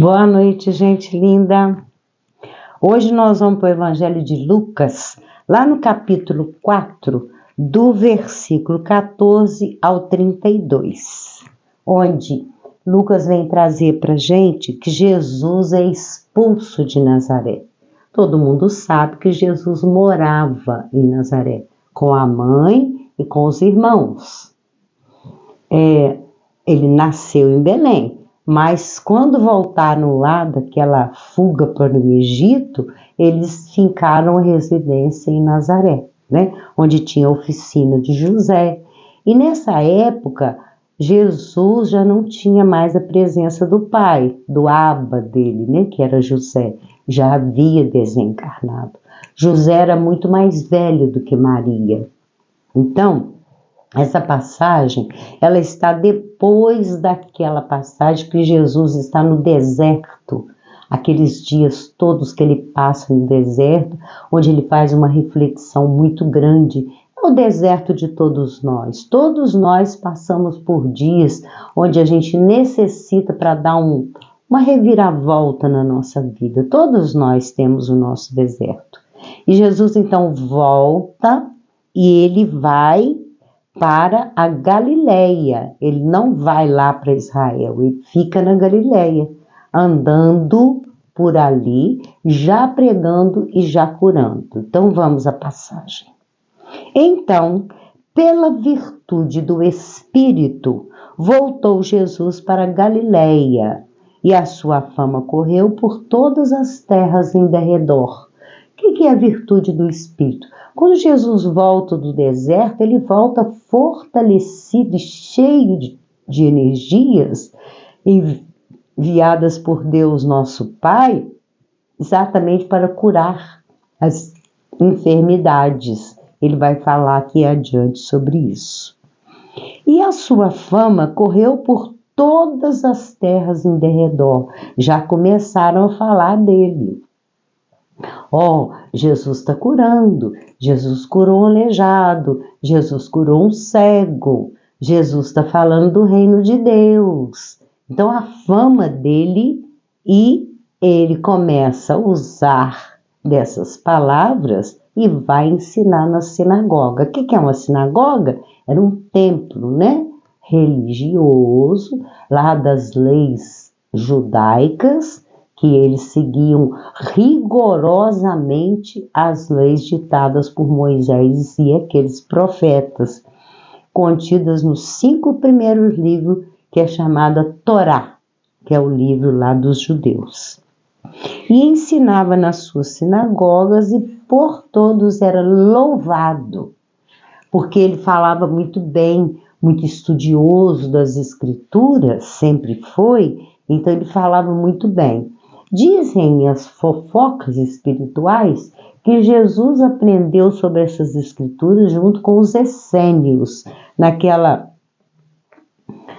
Boa noite, gente linda. Hoje nós vamos para o Evangelho de Lucas, lá no capítulo 4, do versículo 14 ao 32, onde Lucas vem trazer para a gente que Jesus é expulso de Nazaré. Todo mundo sabe que Jesus morava em Nazaré, com a mãe e com os irmãos. Ele nasceu em Belém. Mas quando voltaram lá daquela fuga para o Egito, eles fincaram residência em Nazaré, né? Onde tinha a oficina de José. E nessa época, Jesus já não tinha mais a presença do pai, do Abba dele, né? Que era José, já havia desencarnado. José era muito mais velho do que Maria. Então, essa passagem, ela está depois daquela passagem que Jesus está no deserto, aqueles dias todos que ele passa no deserto, onde ele faz uma reflexão muito grande. É o deserto de todos nós passamos por dias onde a gente necessita para dar uma reviravolta na nossa vida. Todos nós temos o nosso deserto. E Jesus então volta e ele vai para a Galileia. Ele não vai lá para Israel, ele fica na Galileia, andando por ali, já pregando e já curando. Então vamos à passagem. Então, pela virtude do Espírito, voltou Jesus para a Galileia, e a sua fama correu por todas as terras em derredor. O que é a virtude do Espírito? Quando Jesus volta do deserto, ele volta fortalecido e cheio de energias enviadas por Deus nosso Pai, exatamente para curar as enfermidades. Ele vai falar aqui adiante sobre isso. E a sua fama correu por todas as terras em derredor. Já começaram a falar dele. Jesus está curando, Jesus curou um aleijado, Jesus curou um cego, Jesus está falando do reino de Deus. Então a fama dele, e ele começa a usar dessas palavras e vai ensinar na sinagoga. O que é uma sinagoga? Era um templo, né? Religioso, lá das leis judaicas, que eles seguiam rigorosamente as leis ditadas por Moisés e aqueles profetas, contidas nos 5 primeiros livros, que é chamada Torá, que é o livro lá dos judeus. E ensinava nas suas sinagogas e por todos era louvado, porque ele falava muito bem, muito estudioso das escrituras, sempre foi, então ele falava muito bem. Dizem as fofocas espirituais que Jesus aprendeu sobre essas escrituras junto com os essênios,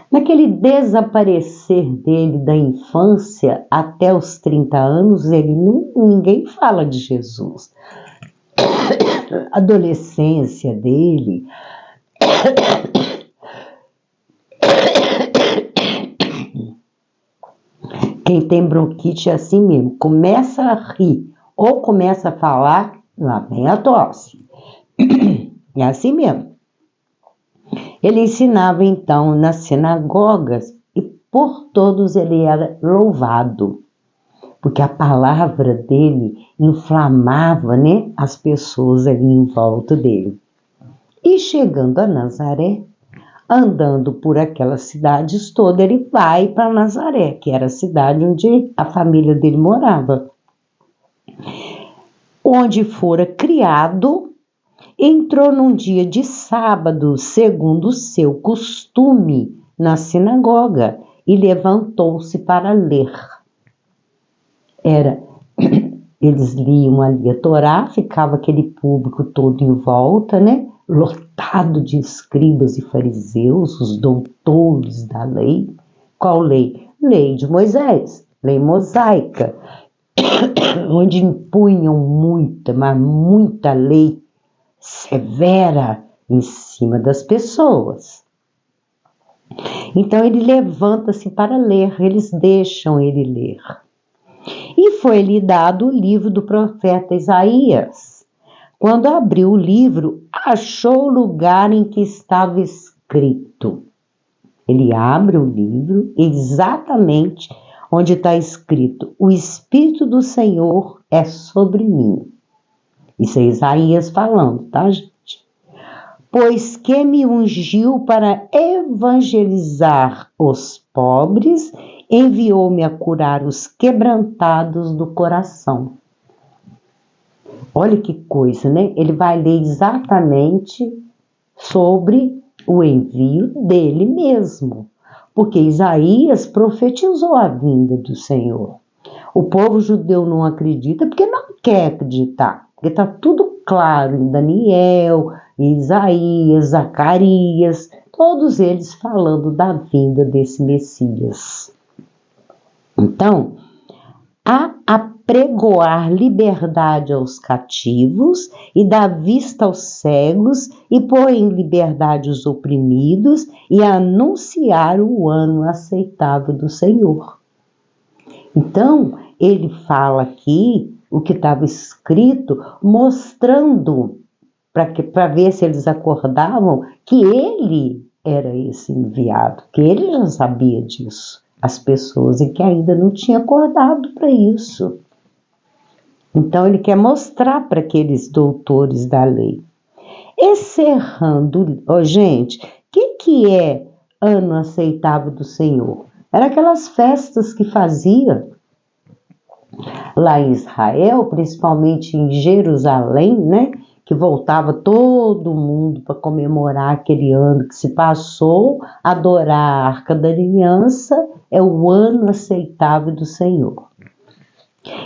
naquele desaparecer dele da infância até os 30 anos, ninguém fala de Jesus. A adolescência dele, quem tem bronquite é assim mesmo, começa a rir ou começa a falar, lá vem a tosse. É assim mesmo. Ele ensinava então nas sinagogas e por todos ele era louvado, porque a palavra dele inflamava, né, as pessoas ali em volta dele. E chegando a Nazaré, andando por aquelas cidades todas, ele vai para Nazaré, que era a cidade onde a família dele morava. Onde fora criado, entrou num dia de sábado, segundo o seu costume, na sinagoga, e levantou-se para ler. Eles liam ali a Torá, ficava aquele público todo em volta, né? Lotado de escribas e fariseus, os doutores da lei. Qual lei? Lei de Moisés, lei mosaica, onde impunham muita lei severa em cima das pessoas. Então ele levanta-se para ler, eles deixam ele ler. E foi-lhe dado o livro do profeta Isaías. Quando abriu o livro, achou o lugar em que estava escrito. Ele abre o livro exatamente onde está escrito: o Espírito do Senhor é sobre mim. Isso é Isaías falando, tá, gente? Pois que me ungiu para evangelizar os pobres, enviou-me a curar os quebrantados do coração. Olha que coisa, né? Ele vai ler exatamente sobre o envio dele mesmo, porque Isaías profetizou a vinda do Senhor. O povo judeu não acredita porque não quer acreditar, porque está tudo claro em Daniel, em Isaías, Zacarias, todos eles falando da vinda desse Messias. Então, a apregoar liberdade aos cativos e dar vista aos cegos e pôr em liberdade os oprimidos e anunciar o ano aceitável do Senhor. Então, ele fala aqui o que estava escrito, mostrando, para ver se eles acordavam, que ele era esse enviado, que ele já sabia disso. As pessoas e que ainda não tinha acordado para isso. Então ele quer mostrar para aqueles doutores da lei. Encerrando, gente, o que é ano aceitável do Senhor? Era aquelas festas que fazia lá em Israel, principalmente em Jerusalém, né? Que voltava todo mundo para comemorar aquele ano que se passou, adorar a Arca da Aliança, é o ano aceitável do Senhor.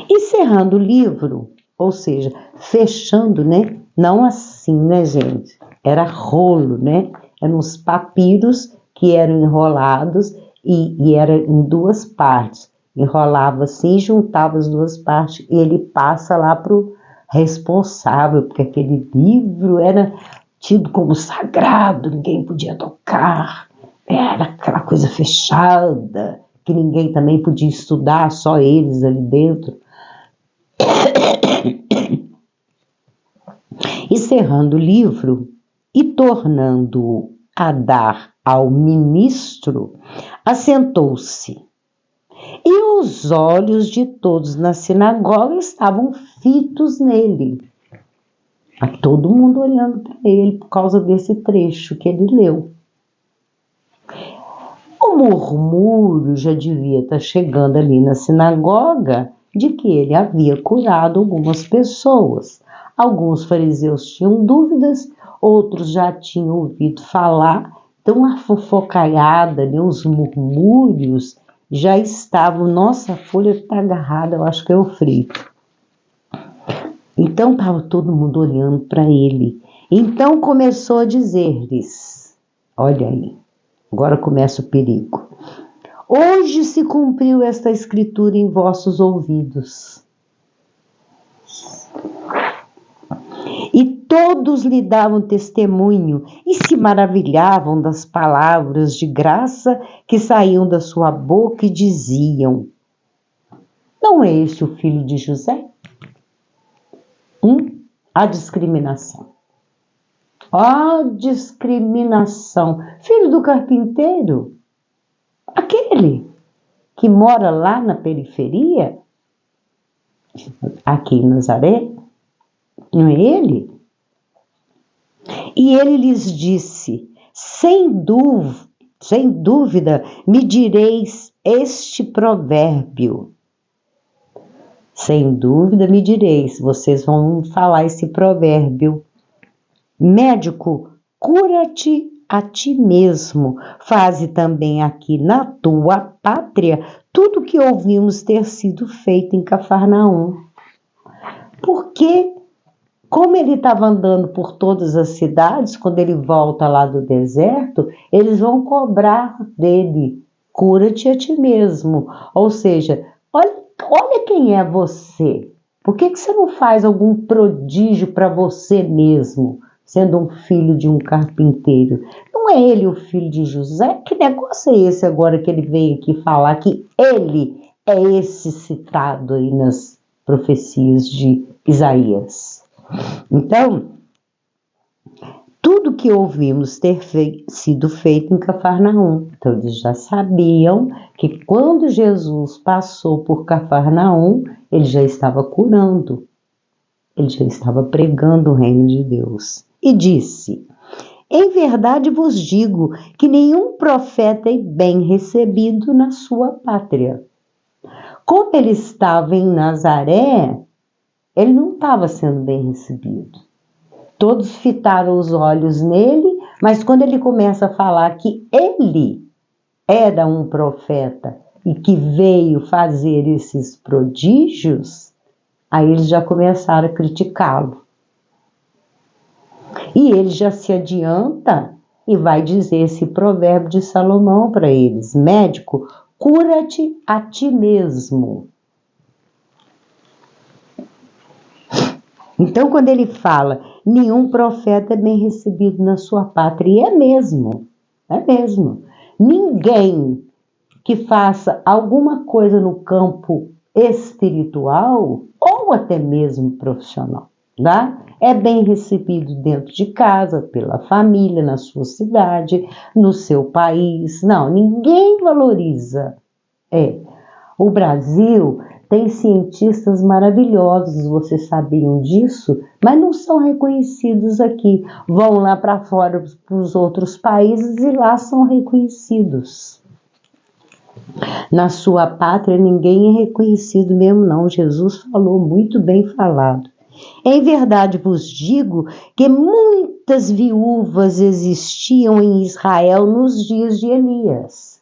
Encerrando o livro, ou seja, fechando, né? Não assim, né, gente? Era rolo, né? Eram os papiros que eram enrolados e era em duas partes. Enrolava assim, juntava as duas partes e ele passa lá para o responsável, porque aquele livro era tido como sagrado, ninguém podia tocar, era aquela coisa fechada, que ninguém também podia estudar, só eles ali dentro. Encerrando o livro e tornando-o a dar ao ministro, assentou-se. E os olhos de todos na sinagoga estavam fitos nele. A todo mundo olhando para ele por causa desse trecho que ele leu. O murmúrio já devia estar chegando ali na sinagoga de que ele havia curado algumas pessoas. Alguns fariseus tinham dúvidas, outros já tinham ouvido falar. Então a fofocaiada, né, os murmúrios já estavam. Nossa, a folha está agarrada, eu acho que é o frio. Então estava todo mundo olhando para ele. Então começou a dizer-lhes, olha aí, agora começa o perigo. Hoje se cumpriu esta escritura em vossos ouvidos. E todos lhe davam testemunho e se maravilhavam das palavras de graça que saíam da sua boca e diziam: não é este o filho de José? A discriminação. A discriminação. Filho do carpinteiro? Aquele que mora lá na periferia? Aqui em Nazaré? Não é ele? E ele lhes disse: sem dúvida, me direis este provérbio. Sem dúvida me direis, vocês vão falar esse provérbio. Médico, cura-te a ti mesmo. Faze também aqui na tua pátria tudo que ouvimos ter sido feito em Cafarnaum. Porque, como ele estava andando por todas as cidades, quando ele volta lá do deserto, eles vão cobrar dele, cura-te a ti mesmo. Ou seja, olha quem é você. Por que você não faz algum prodígio para você mesmo, sendo um filho de um carpinteiro? Não é é ele o filho de José? Que negócio é esse agora que ele veio aqui falar que ele é esse citado aí nas profecias de Isaías? Então, tudo que ouvimos ter sido feito em Cafarnaum. Então, eles já sabiam que quando Jesus passou por Cafarnaum, ele já estava curando, ele já estava pregando o reino de Deus. E disse: em verdade vos digo que nenhum profeta é bem recebido na sua pátria. Como ele estava em Nazaré, ele não estava sendo bem recebido. Todos fitaram os olhos nele, mas quando ele começa a falar que ele era um profeta e que veio fazer esses prodígios, aí eles já começaram a criticá-lo. E ele já se adianta e vai dizer esse provérbio de Salomão para eles: médico, cura-te a ti mesmo. Então, quando ele fala, nenhum profeta é bem recebido na sua pátria, e é mesmo. Ninguém que faça alguma coisa no campo espiritual, ou até mesmo profissional, tá? É bem recebido dentro de casa, pela família, na sua cidade, no seu país. Não, ninguém valoriza. O Brasil tem cientistas maravilhosos, vocês sabiam disso? Mas não são reconhecidos aqui. Vão lá para fora, para os outros países, e lá são reconhecidos. Na sua pátria ninguém é reconhecido mesmo não. Jesus falou, muito bem falado. Em verdade vos digo que muitas viúvas existiam em Israel nos dias de Elias.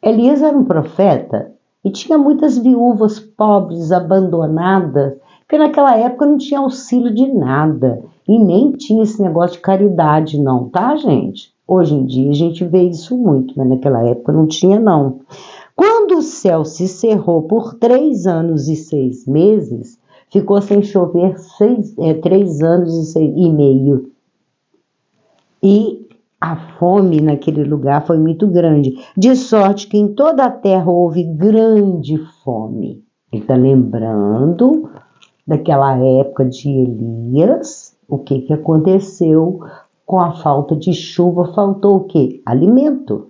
Elias era um profeta e tinha muitas viúvas pobres, abandonadas, porque naquela época não tinha auxílio de nada e nem tinha esse negócio de caridade não, tá, gente? Hoje em dia a gente vê isso muito, mas naquela época não tinha não. Quando o céu se cerrou por 3 anos e 6 meses, ficou sem chover 3 anos e meio. E a fome naquele lugar foi muito grande, de sorte que em toda a terra houve grande fome. Ele está lembrando daquela época de Elias, o que aconteceu com a falta de chuva, faltou o quê? Alimento.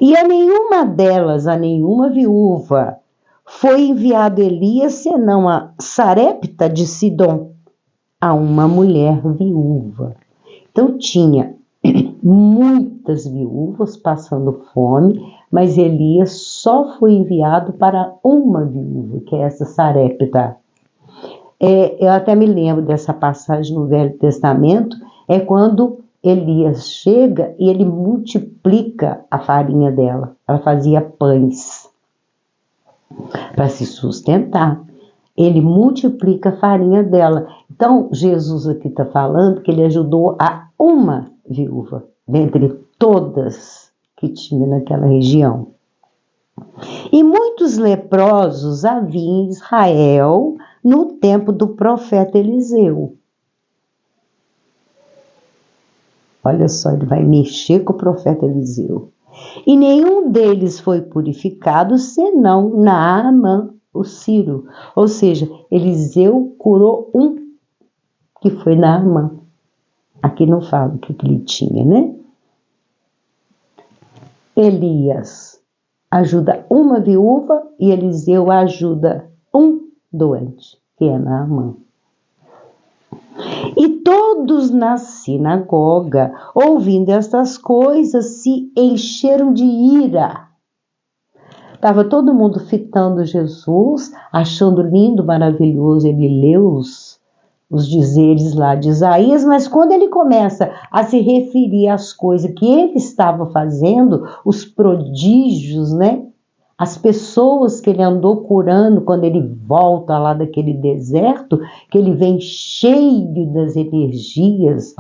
E a nenhuma viúva, foi enviado Elias, senão a Sarepta de Sidom, a uma mulher viúva. Então tinha muitas viúvas passando fome, mas Elias só foi enviado para uma viúva, que é essa Sarepta. Eu até me lembro dessa passagem no Velho Testamento, é quando Elias chega e ele multiplica a farinha dela. Ela fazia pães para se sustentar. Ele multiplica a farinha dela. Então, Jesus aqui está falando que ele ajudou a uma viúva, dentre todas que tinha naquela região. E muitos leprosos havia em Israel no tempo do profeta Eliseu. Olha só, ele vai mexer com o profeta Eliseu. E nenhum deles foi purificado, senão Naamã, o Sírio. Ou seja, Eliseu curou um, que foi Naamã. Aqui não fala o que ele tinha, né? Elias ajuda uma viúva e Eliseu ajuda um doente, que é Naamã. E todos na sinagoga, ouvindo estas coisas, se encheram de ira. Estava todo mundo fitando Jesus, achando lindo, maravilhoso. Ele leu os dizeres lá de Isaías, mas quando ele começa a se referir às coisas que ele estava fazendo, os prodígios, né? As pessoas que ele andou curando quando ele volta lá daquele deserto, que ele vem cheio das energias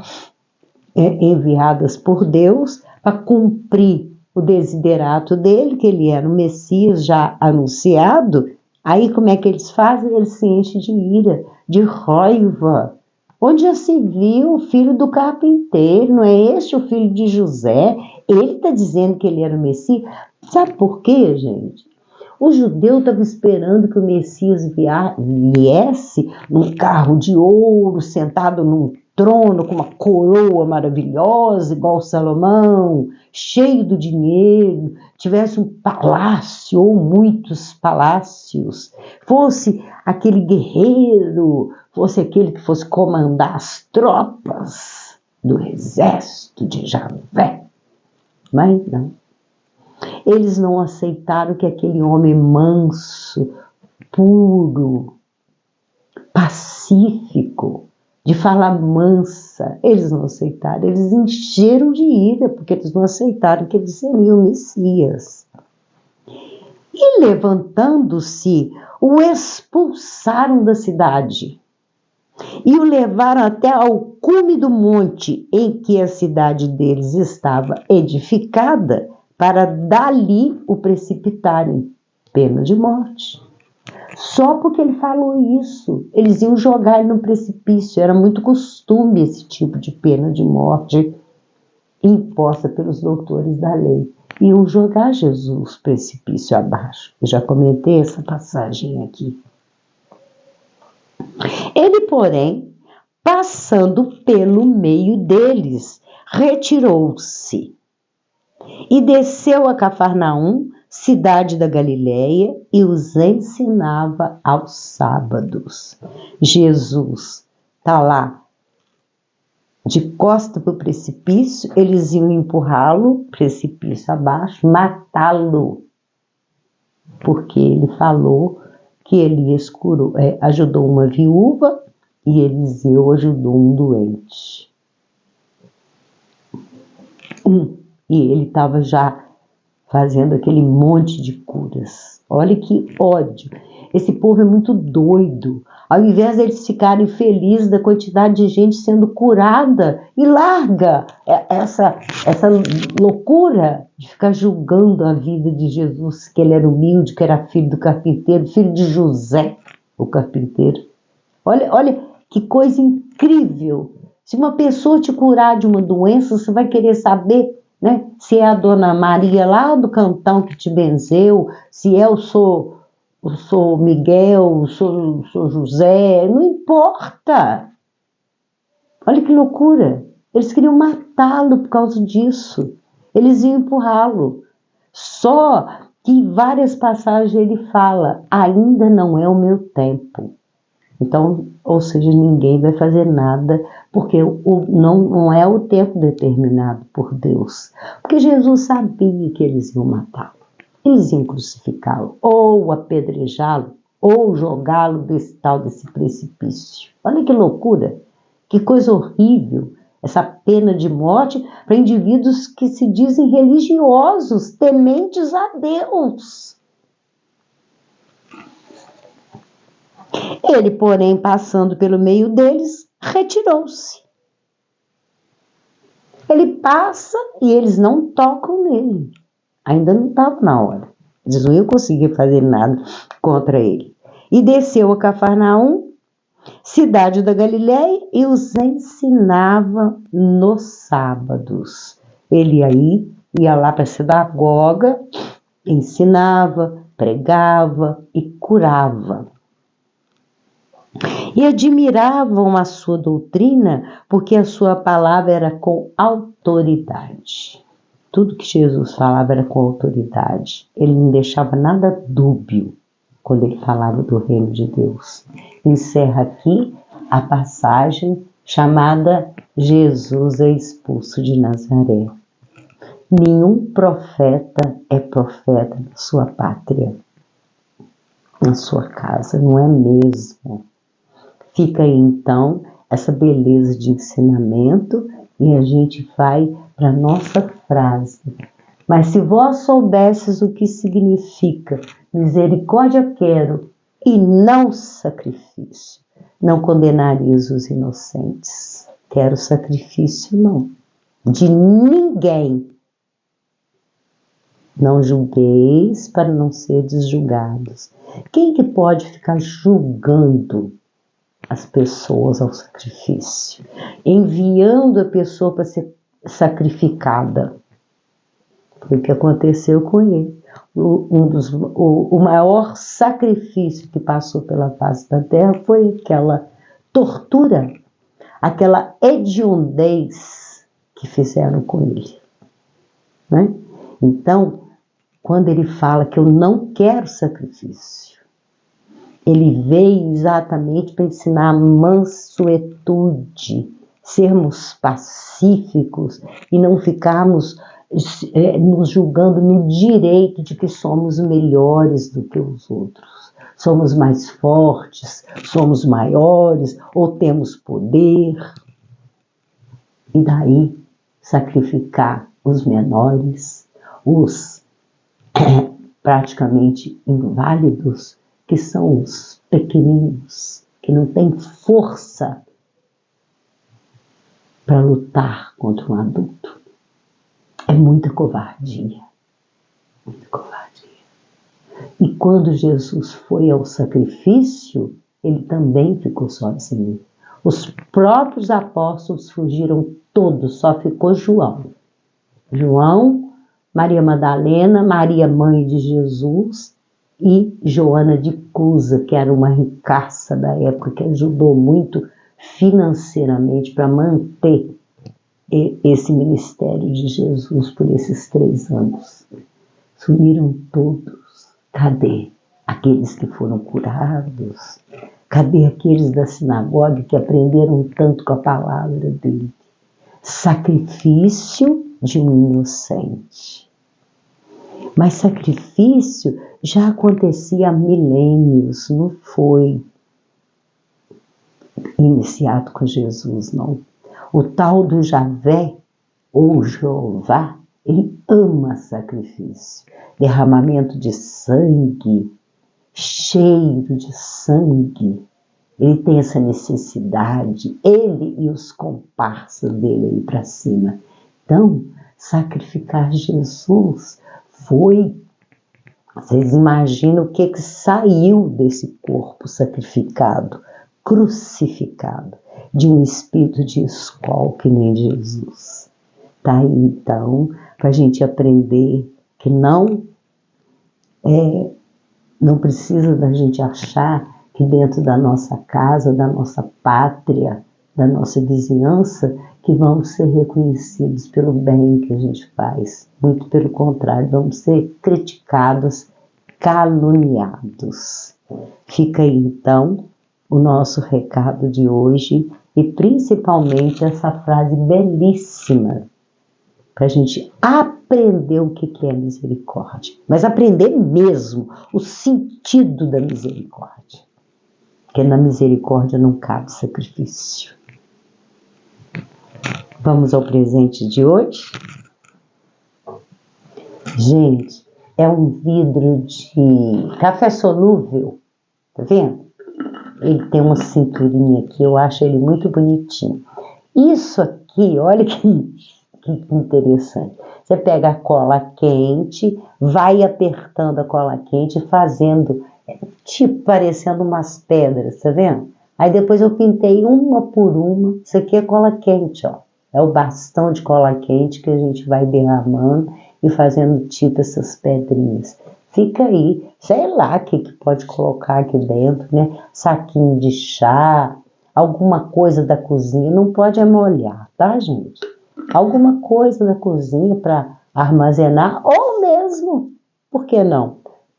enviadas por Deus para cumprir o desiderato dele, que ele era o Messias já anunciado. Aí como é que eles fazem? Eles se enchem de ira, de raiva. onde já se viu o filho do carpinteiro, não é este o filho de José? Ele está dizendo que ele era o Messias. Sabe por quê, gente? O judeu estava esperando que o Messias viesse num carro de ouro, sentado num trono com uma coroa maravilhosa, igual Salomão, cheio do dinheiro, tivesse um palácio ou muitos palácios, fosse aquele guerreiro, fosse aquele que fosse comandar as tropas do exército de Javé. Mas não. Eles não aceitaram que aquele homem manso, puro, pacífico, de falar mansa, eles não aceitaram. Eles encheram de ira, porque eles não aceitaram que ele seria o Messias. E levantando-se, o expulsaram da cidade e o levaram até ao cume do monte em que a cidade deles estava edificada, para dali o precipitarem, pena de morte. Só porque ele falou isso, eles iam jogar ele no precipício. Era muito costume esse tipo de pena de morte imposta pelos doutores da lei. Iam jogar Jesus precipício abaixo. Eu já comentei essa passagem aqui. Ele, porém, passando pelo meio deles, retirou-se e desceu a Cafarnaum, cidade da Galileia, e os ensinava aos sábados. Jesus está lá, de costa para o precipício, eles iam empurrá-lo, precipício abaixo, matá-lo, porque ele falou que Elias ajudou uma viúva e Eliseu ajudou um doente. E ele estava já fazendo aquele monte de curas. Olha que ódio. Esse povo é muito doido. Ao invés de eles ficarem felizes da quantidade de gente sendo curada, e larga essa loucura de ficar julgando a vida de Jesus, que ele era humilde, que era filho do carpinteiro, filho de José, o carpinteiro. Olha que coisa incrível. Se uma pessoa te curar de uma doença, você vai querer saber, né? Se é a Dona Maria lá do cantão que te benzeu, se eu sou Miguel, sou José, não importa. Olha que loucura. Eles queriam matá-lo por causa disso. Eles iam empurrá-lo. Só que em várias passagens ele fala, ainda não é o meu tempo. Então, ou seja, ninguém vai fazer nada, porque não é o tempo determinado por Deus. Porque Jesus sabia que eles iam matá-lo. Eles iam crucificá-lo, ou apedrejá-lo, ou jogá-lo desse precipício. Olha que loucura, que coisa horrível, essa pena de morte para indivíduos que se dizem religiosos, tementes a Deus. Ele, porém, passando pelo meio deles, retirou-se. Ele passa e eles não tocam nele. Ainda não estava na hora. Eles não iam conseguir fazer nada contra ele. E desceu a Cafarnaum, cidade da Galileia, e os ensinava nos sábados. Ele aí ia lá para a sinagoga, ensinava, pregava e curava. E admiravam a sua doutrina, porque a sua palavra era com autoridade. Tudo que Jesus falava era com autoridade. Ele não deixava nada dúbio quando ele falava do reino de Deus. Encerra aqui a passagem chamada Jesus é expulso de Nazaré. Nenhum profeta é profeta na sua pátria, na sua casa, não é mesmo? Fica aí então essa beleza de ensinamento e a gente vai para a nossa frase. Mas se vós soubesses o que significa misericórdia quero e não sacrifício, não condenarias os inocentes. Quero sacrifício não, de ninguém. Não julgueis para não seres julgados. Quem que pode ficar julgando as pessoas ao sacrifício, enviando a pessoa para ser sacrificada. Foi o que aconteceu com ele. O maior sacrifício que passou pela face da terra foi aquela tortura, aquela hediondez que fizeram com ele, né? Então, quando ele fala que eu não quero sacrifício, ele veio exatamente para ensinar a mansuetude, sermos pacíficos e não ficarmos nos julgando no direito de que somos melhores do que os outros. Somos mais fortes, somos maiores ou temos poder. E daí sacrificar os menores, os praticamente inválidos, que são os pequeninos, que não têm força para lutar contra um adulto. É muita covardia. Muita covardia. E quando Jesus foi ao sacrifício, ele também ficou sozinho. Os próprios apóstolos fugiram todos, só ficou João. João, Maria Madalena, Maria mãe de Jesus e Joana de Cusa, que era uma ricaça da época, que ajudou muito financeiramente para manter esse ministério de Jesus por esses 3 anos. Sumiram todos. Cadê aqueles que foram curados? Cadê aqueles da sinagoga que aprenderam tanto com a palavra dele? Sacrifício de um inocente. Mas sacrifício já acontecia há milênios, não foi iniciado com Jesus, não. O tal do Javé, ou Jeová, ele ama sacrifício, derramamento de sangue, cheiro de sangue. Ele tem essa necessidade, ele e os comparsas dele aí para cima. Então, sacrificar Jesus foi... Vocês imaginam o que saiu desse corpo sacrificado, crucificado, de um espírito de escol que nem Jesus. Tá aí, então, para a gente aprender que não precisa da gente achar que dentro da nossa casa, da nossa pátria, da nossa vizinhança, que vamos ser reconhecidos pelo bem que a gente faz. Muito pelo contrário, vamos ser criticados, caluniados. Fica aí, então, o nosso recado de hoje e principalmente essa frase belíssima para a gente aprender o que é misericórdia. Mas aprender mesmo o sentido da misericórdia. Porque na misericórdia não cabe sacrifício. Vamos ao presente de hoje? Gente, é um vidro de café solúvel, tá vendo? Ele tem uma cinturinha aqui, eu acho ele muito bonitinho. Isso aqui, olha que interessante. Você pega a cola quente, vai apertando a cola quente, fazendo, tipo, parecendo umas pedras, tá vendo? Aí depois eu pintei uma por uma. Isso aqui é cola quente, ó. É o bastão de cola quente que a gente vai derramando e fazendo tipo essas pedrinhas. Fica aí, sei lá o que pode colocar aqui dentro, né? Saquinho de chá, alguma coisa da cozinha, não pode molhar, tá, gente? Alguma coisa da cozinha para armazenar, ou mesmo, por que não?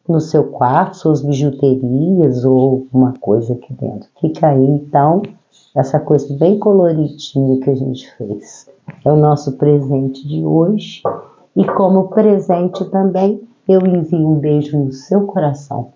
No seu quarto, suas bijuterias ou uma coisa aqui dentro. Fica aí, então, essa coisa bem coloridinha que a gente fez. É o nosso presente de hoje. E como presente também, eu envio um beijo no seu coração.